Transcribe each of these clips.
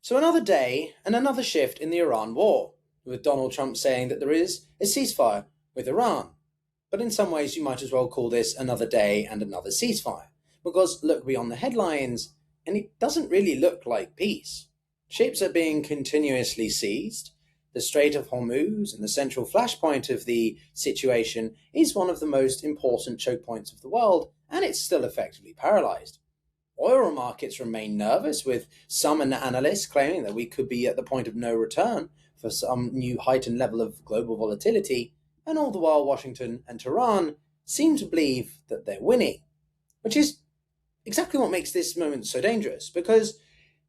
So another day and another shift in the Iran war, with Donald Trump saying that there is a ceasefire with Iran. But in some ways you might as well call this another day and another ceasefire, because look beyond the headlines and it doesn't really look like peace. Ships are being continuously seized. The Strait of Hormuz, and the central flashpoint of the situation, is one of the most important choke points of the world, and it's still effectively paralyzed. Oil markets remain nervous, with some analysts claiming that we could be at the point of no return for some new heightened level of global volatility, and all the while Washington and Tehran seem to believe that they're winning, which is exactly what makes this moment so dangerous, because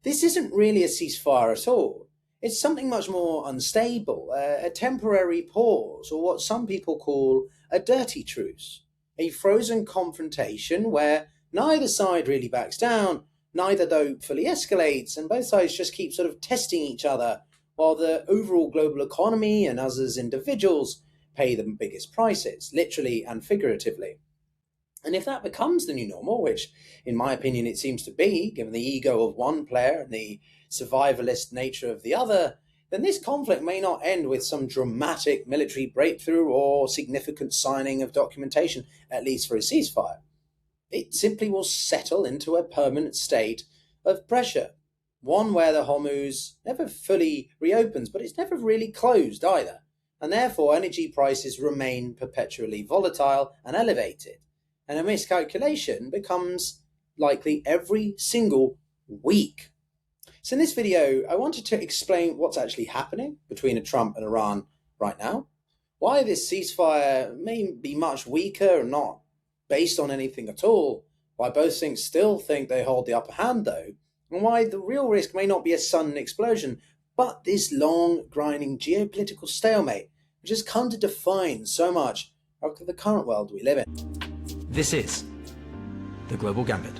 this isn't really a ceasefire at all. It's something much more unstable, a temporary pause, or what some people call a dirty truce, a frozen confrontation where neither side really backs down, neither though fully escalates, and both sides just keep sort of testing each other, while the overall global economy and us as individuals pay the biggest prices, literally and figuratively. And if that becomes the new normal, which in my opinion it seems to be, given the ego of one player and the survivalist nature of the other, then this conflict may not end with some dramatic military breakthrough or significant signing of documentation, at least for a ceasefire. It simply will settle into a permanent state of pressure, one where the Hormuz never fully reopens, but it's never really closed either, and therefore energy prices remain perpetually volatile and elevated, and a miscalculation becomes likely every single week. So in this video, I wanted to explain what's actually happening between Trump and Iran right now, why this ceasefire may be much weaker and not based on anything at all, why both things still think they hold the upper hand though, and why the real risk may not be a sudden explosion, but this long, grinding geopolitical stalemate, which has come to define so much of the current world we live in. This is The Global Gambit.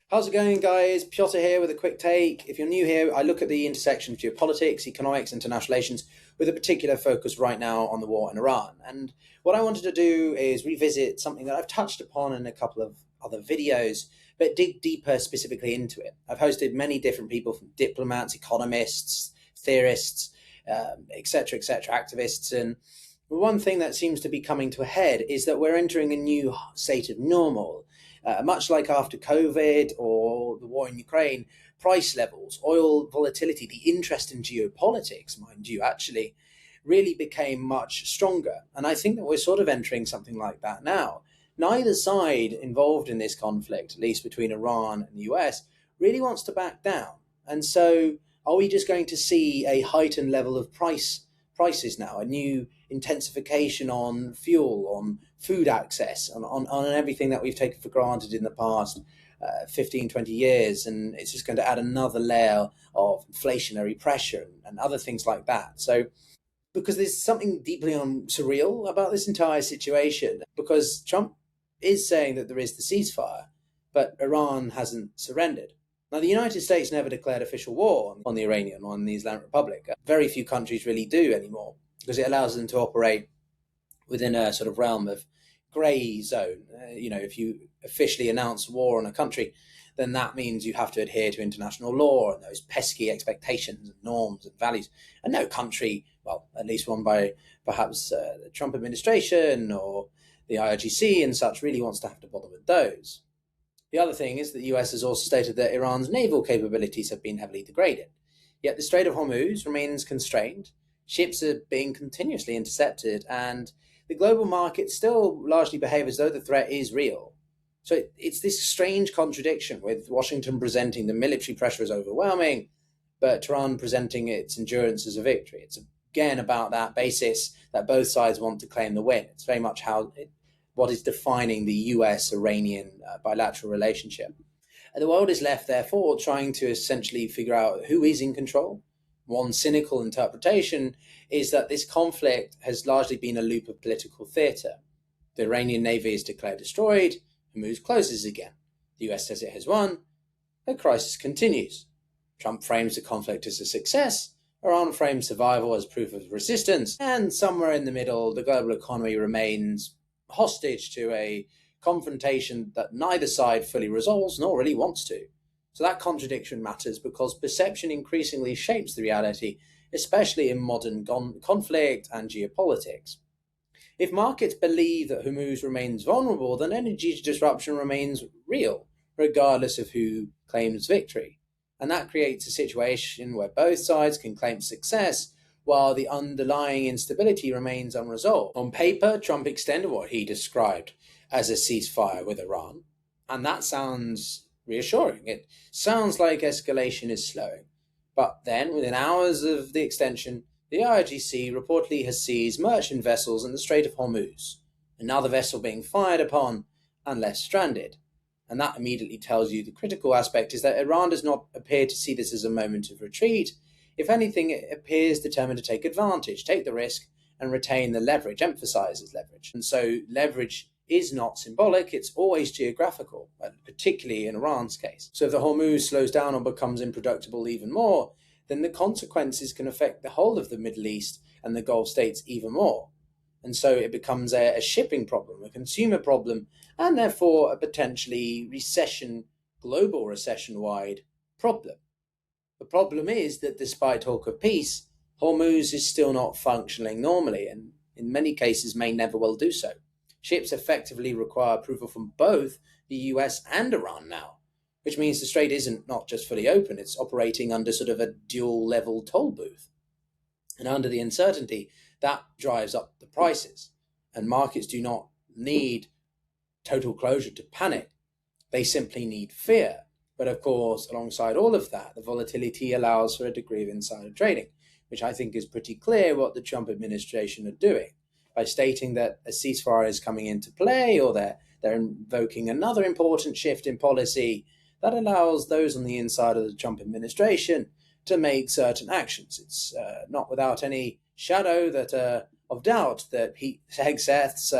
How's it going, guys? Pyotr here with a quick take. If you're new here, I look at the intersection of geopolitics, economics, international relations, with a particular focus right now on the war in Iran. And what I wanted to do is revisit something that I've touched upon in a couple of other videos, but dig deeper specifically into it. I've hosted many different people, from diplomats, economists, theorists, etc., activists, and one thing that seems to be coming to a head is that we're entering a new state of normal. Much like after COVID or the war in Ukraine, price levels, oil volatility, the interest in geopolitics, mind you, actually really became much stronger. And I think that we're sort of entering something like that now. Neither side involved in this conflict, at least between Iran and the US, really wants to back down. And so are we just going to see a heightened level of prices now, a new intensification on fuel, on food access, on everything that we've taken for granted in the past 15, 20 years, and it's just going to add another layer of inflationary pressure and other things like that. So, because there's something deeply surreal about this entire situation, because Trump is saying that there is the ceasefire, but Iran hasn't surrendered. Now, the United States never declared official war on the Iranian, on the Islamic Republic. Very few countries really do anymore, because it allows them to operate within a sort of realm of grey zone. If you officially announce war on a country, then that means you have to adhere to international law and those pesky expectations and norms and values. And no country, well, at least one by perhaps the Trump administration or the IRGC and such, really wants to have to bother with those. The other thing is that the US has also stated that Iran's naval capabilities have been heavily degraded. Yet the Strait of Hormuz remains constrained, ships are being continuously intercepted, and the global markets still largely behave as though the threat is real. So it's this strange contradiction, with Washington presenting the military pressure as overwhelming, but Tehran presenting its endurance as a victory. It's again about that basis that both sides want to claim the win. It's very much what is defining the US-Iranian bilateral relationship. And the world is left, therefore, trying to essentially figure out who is in control. One cynical interpretation is that this conflict has largely been a loop of political theatre. The Iranian navy is declared destroyed, Hormuz closes again. The US says it has won, the crisis continues. Trump frames the conflict as a success, Iran frames survival as proof of resistance, and somewhere in the middle, the global economy remains hostage to a confrontation that neither side fully resolves nor really wants to. So that contradiction matters because perception increasingly shapes the reality, especially in modern conflict and geopolitics. If markets believe that Hormuz remains vulnerable, then energy disruption remains real, regardless of who claims victory. And that creates a situation where both sides can claim success while the underlying instability remains unresolved. On paper, Trump extended what he described as a ceasefire with Iran, and that sounds reassuring. It sounds like escalation is slowing. But then, within hours of the extension, the IRGC reportedly has seized merchant vessels in the Strait of Hormuz, another vessel being fired upon and left stranded. And that immediately tells you the critical aspect is that Iran does not appear to see this as a moment of retreat. If anything, it appears determined to take advantage, take the risk, and retain the leverage, emphasizes leverage. And so leverage is not symbolic, it's always geographical, particularly in Iran's case. So if the Hormuz slows down or becomes improductible even more, then the consequences can affect the whole of the Middle East and the Gulf states even more. And so it becomes a shipping problem, a consumer problem, and therefore a potentially global recession-wide problem. The problem is that despite talk of peace, Hormuz is still not functioning normally, and in many cases may never will do so. Ships effectively require approval from both the US and Iran now, which means the strait isn't not just fully open, it's operating under sort of a dual-level toll booth. And under the uncertainty, that drives up the prices. And markets do not need total closure to panic. They simply need fear. But of course, alongside all of that, the volatility allows for a degree of insider trading, which I think is pretty clear what the Trump administration are doing. By stating that a ceasefire is coming into play or they're invoking another important shift in policy, that allows those on the inside of the Trump administration to make certain actions. It's not without any shadow of doubt that Pete Hegseth's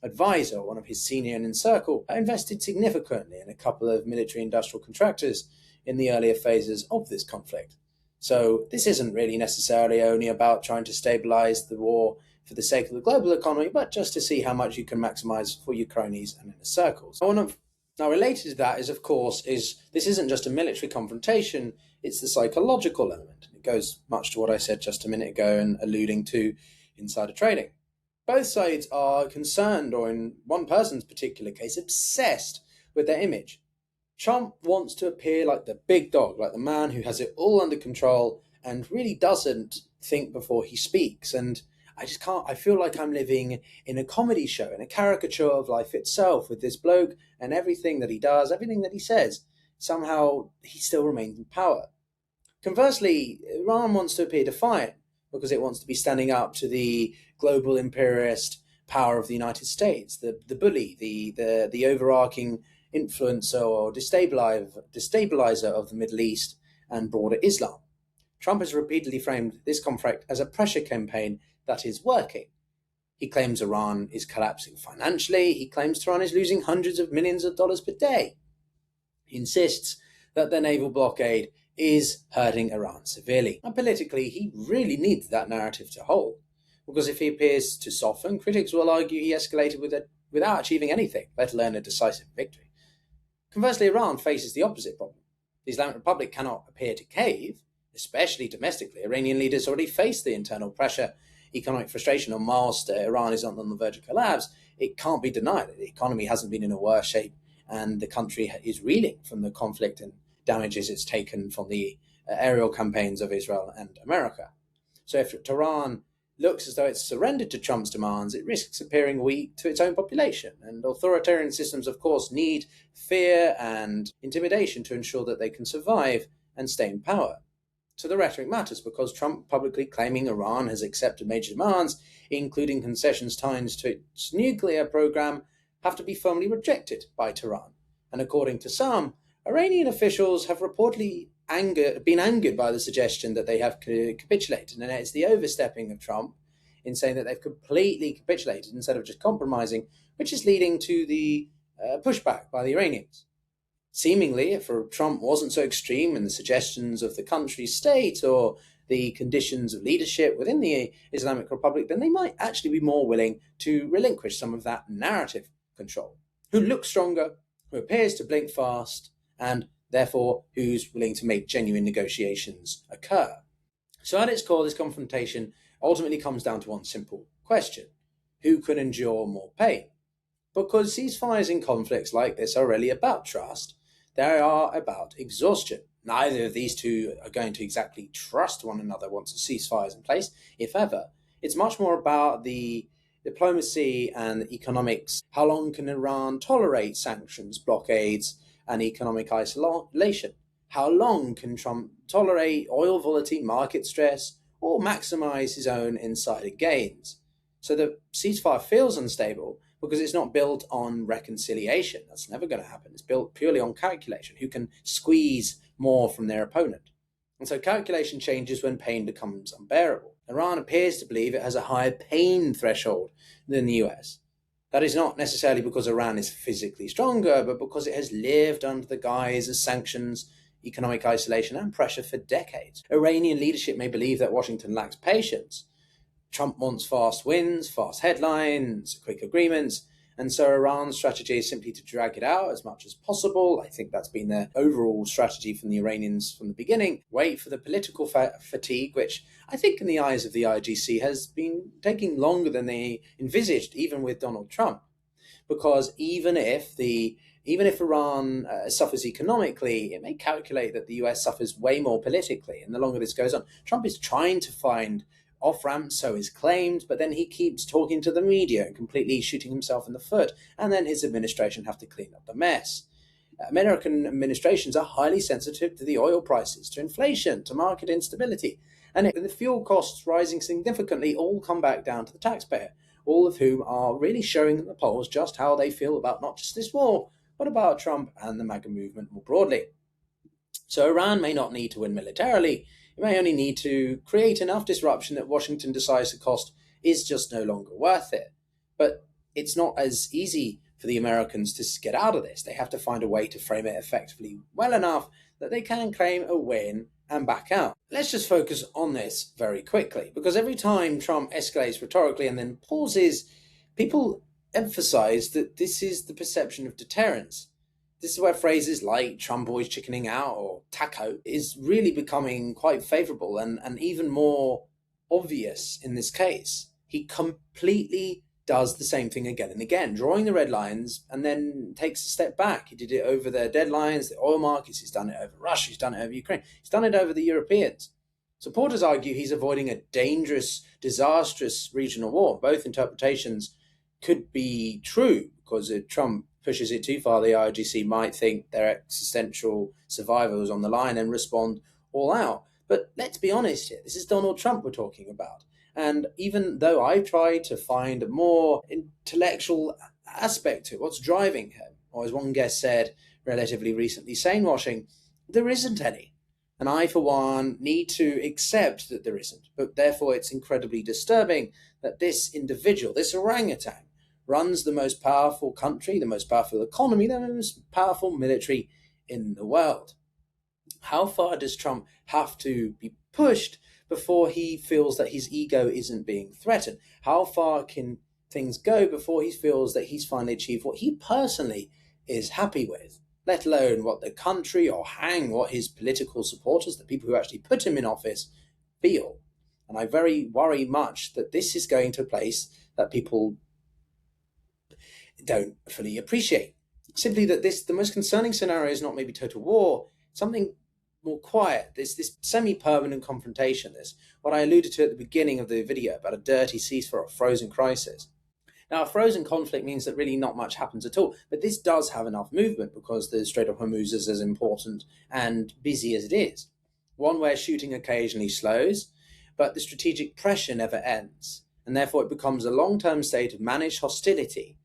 advisor, one of his senior in circle, invested significantly in a couple of military-industrial contractors in the earlier phases of this conflict. So this isn't really necessarily only about trying to stabilize the war for the sake of the global economy, but just to see how much you can maximize for your cronies and inner circles. Now, related to that is this isn't just a military confrontation, it's the psychological element. It goes much to what I said just a minute ago and alluding to insider trading. Both sides are concerned, or in one person's particular case, obsessed with their image. Trump wants to appear like the big dog, like the man who has it all under control and really doesn't think before he speaks. And I feel like I'm living in a comedy show, in a caricature of life itself with this bloke and everything that he does, everything that he says. Somehow he still remains in power. Conversely, Iran wants to appear defiant because it wants to be standing up to the global imperialist power of the United States, the bully, the overarching influencer or destabilizer of the Middle East and broader Islam. Trump has repeatedly framed this conflict as a pressure campaign that is working. He claims Iran is collapsing financially. He claims Tehran is losing hundreds of millions of dollars per day. He insists that the naval blockade is hurting Iran severely. And politically, he really needs that narrative to hold. Because if he appears to soften, critics will argue he escalated without achieving anything, let alone a decisive victory. Conversely, Iran faces the opposite problem. The Islamic Republic cannot appear to cave, especially domestically. Iranian leaders already face the internal pressure, economic frustration, and whilst Iran is on the verge of collapse, it can't be denied that the economy hasn't been in a worse shape and the country is reeling from the conflict and damages it's taken from the aerial campaigns of Israel and America. So if Tehran looks as though it's surrendered to Trump's demands, it risks appearing weak to its own population. And authoritarian systems, of course, need fear and intimidation to ensure that they can survive and stay in power. So the rhetoric matters because Trump publicly claiming Iran has accepted major demands, including concessions tied to its nuclear program, have to be firmly rejected by Tehran. And according to some, Iranian officials have reportedly been angered by the suggestion that they have capitulated, and it's the overstepping of Trump in saying that they've completely capitulated instead of just compromising, which is leading to the pushback by the Iranians. Seemingly, if Trump wasn't so extreme in the suggestions of the country's state or the conditions of leadership within the Islamic Republic, then they might actually be more willing to relinquish some of that narrative control. Who looks stronger, who appears to blink fast, and Therefore, who's willing to make genuine negotiations occur? So at its core, this confrontation ultimately comes down to one simple question: who can endure more pain? Because ceasefires in conflicts like this are really about trust. They are about exhaustion. Neither of these two are going to exactly trust one another once a ceasefire is in place, if ever. It's much more about the diplomacy and the economics. How long can Iran tolerate sanctions, blockades, and economic isolation? How long can Trump tolerate oil volatility, market stress, or maximize his own insider gains? So the ceasefire feels unstable because it's not built on reconciliation. That's never going to happen. It's built purely on calculation. Who can squeeze more from their opponent? And so calculation changes when pain becomes unbearable. Iran appears to believe it has a higher pain threshold than the US. That is not necessarily because Iran is physically stronger, but because it has lived under the guise of sanctions, economic isolation, and pressure for decades. Iranian leadership may believe that Washington lacks patience. Trump wants fast wins, fast headlines, quick agreements, and so Iran's strategy is simply to drag it out as much as possible. I think that's been their overall strategy from the Iranians from the beginning. Wait for the political fatigue, which I think in the eyes of the IGC has been taking longer than they envisaged, even with Donald Trump. Because even if Iran suffers economically, it may calculate that the US suffers way more politically. And the longer this goes on, Trump is trying to find off-ramps, so is claimed, but then he keeps talking to the media and completely shooting himself in the foot. And then his administration have to clean up the mess. American administrations are highly sensitive to the oil prices, to inflation, to market instability. And the fuel costs rising significantly all come back down to the taxpayer, all of whom are really showing in the polls just how they feel about not just this war, but about Trump and the MAGA movement more broadly. So Iran may not need to win militarily. It may only need to create enough disruption that Washington decides the cost is just no longer worth it. But it's not as easy for the Americans to get out of this. They have to find a way to frame it effectively well enough that they can claim a win and back out. Let's just focus on this very quickly, because every time Trump escalates rhetorically and then pauses, people emphasize that this is the perception of deterrence. This is where phrases like Trump always chickening out or taco is really becoming quite favorable and even more obvious in this case. He completely does the same thing again and again, drawing the red lines and then takes a step back. He did it over the deadlines, the oil markets, he's done it over Russia, he's done it over Ukraine, he's done it over the Europeans. Supporters argue he's avoiding a dangerous, disastrous regional war. Both interpretations could be true, because if Trump pushes it too far, the IRGC might think their existential survival is on the line and respond all out. But let's be honest here, this is Donald Trump we're talking about. And even though I tried to find a more intellectual aspect to it, what's driving him, or as one guest said relatively recently, sanewashing, there isn't any. And I, for one, need to accept that there isn't. But therefore, it's incredibly disturbing that this individual, this orangutan, runs the most powerful country, the most powerful economy, the most powerful military in the world. How far does Trump have to be pushed before he feels that his ego isn't being threatened? How far can things go before he feels that he's finally achieved what he personally is happy with, let alone what the country, or hang what his political supporters, the people who actually put him in office, feel? And I very worry much that this is going to a place that people don't fully appreciate. Simply that the most concerning scenario is not maybe total war, something more quiet. There's this semi-permanent confrontation. There's what I alluded to at the beginning of the video about a dirty ceasefire or frozen crisis. Now, a frozen conflict means that really not much happens at all, but this does have enough movement because the Strait of Hormuz is as important and busy as it is. One where shooting occasionally slows, but the strategic pressure never ends, and therefore it becomes a long-term state of managed hostility,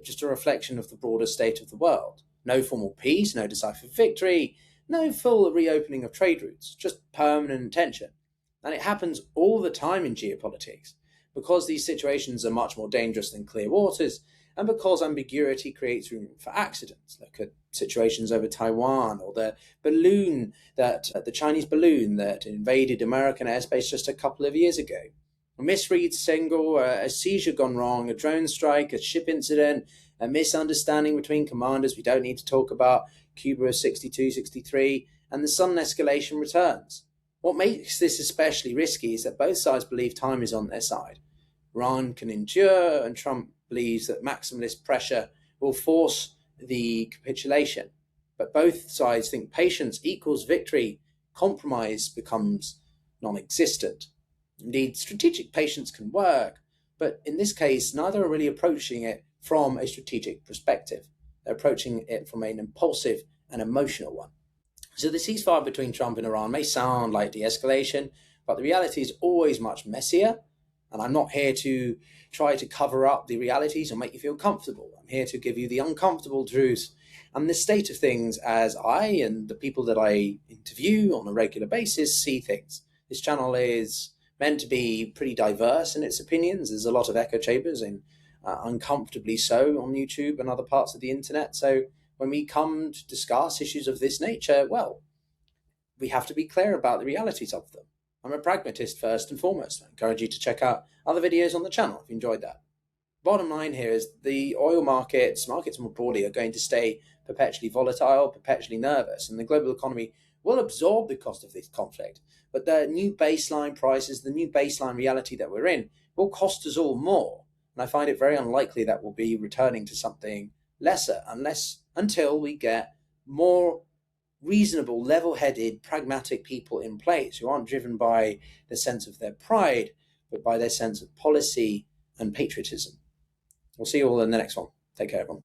just a reflection of the broader state of the world. No formal peace, no decisive victory, no full reopening of trade routes, just permanent tension. And it happens all the time in geopolitics, because these situations are much more dangerous than clear waters, and because ambiguity creates room for accidents. Look at situations over Taiwan, or the Chinese balloon that invaded American airspace just a couple of years ago. A misread signal, a seizure gone wrong, a drone strike, a ship incident, a misunderstanding between commanders we don't need to talk about, Cuba 62, 63, and the sudden escalation returns. What makes this especially risky is that both sides believe time is on their side. Iran can endure, and Trump believes that maximalist pressure will force the capitulation. But both sides think patience equals victory, compromise becomes non-existent. Indeed, strategic patience can work, but in this case, neither are really approaching it from a strategic perspective. They're approaching it from an impulsive and emotional one. So the ceasefire between Trump and Iran may sound like de-escalation, but the reality is always much messier. And I'm not here to try to cover up the realities or make you feel comfortable. I'm here to give you the uncomfortable truth and the state of things as I and the people that I interview on a regular basis see things. This channel is meant to be pretty diverse in its opinions. There's a lot of echo chambers, and uncomfortably so, on YouTube and other parts of the internet. So when we come to discuss issues of this nature, well, we have to be clear about the realities of them. I'm a pragmatist first and foremost. I encourage you to check out other videos on the channel if you enjoyed that. Bottom line here is the oil markets more broadly, are going to stay perpetually volatile, perpetually nervous, and the global economy will absorb the cost of this conflict. But the new baseline prices, the new baseline reality that we're in, will cost us all more. And I find it very unlikely that we'll be returning to something lesser until we get more reasonable, level-headed, pragmatic people in place who aren't driven by the sense of their pride, but by their sense of policy and patriotism. We'll see you all in the next one. Take care, everyone.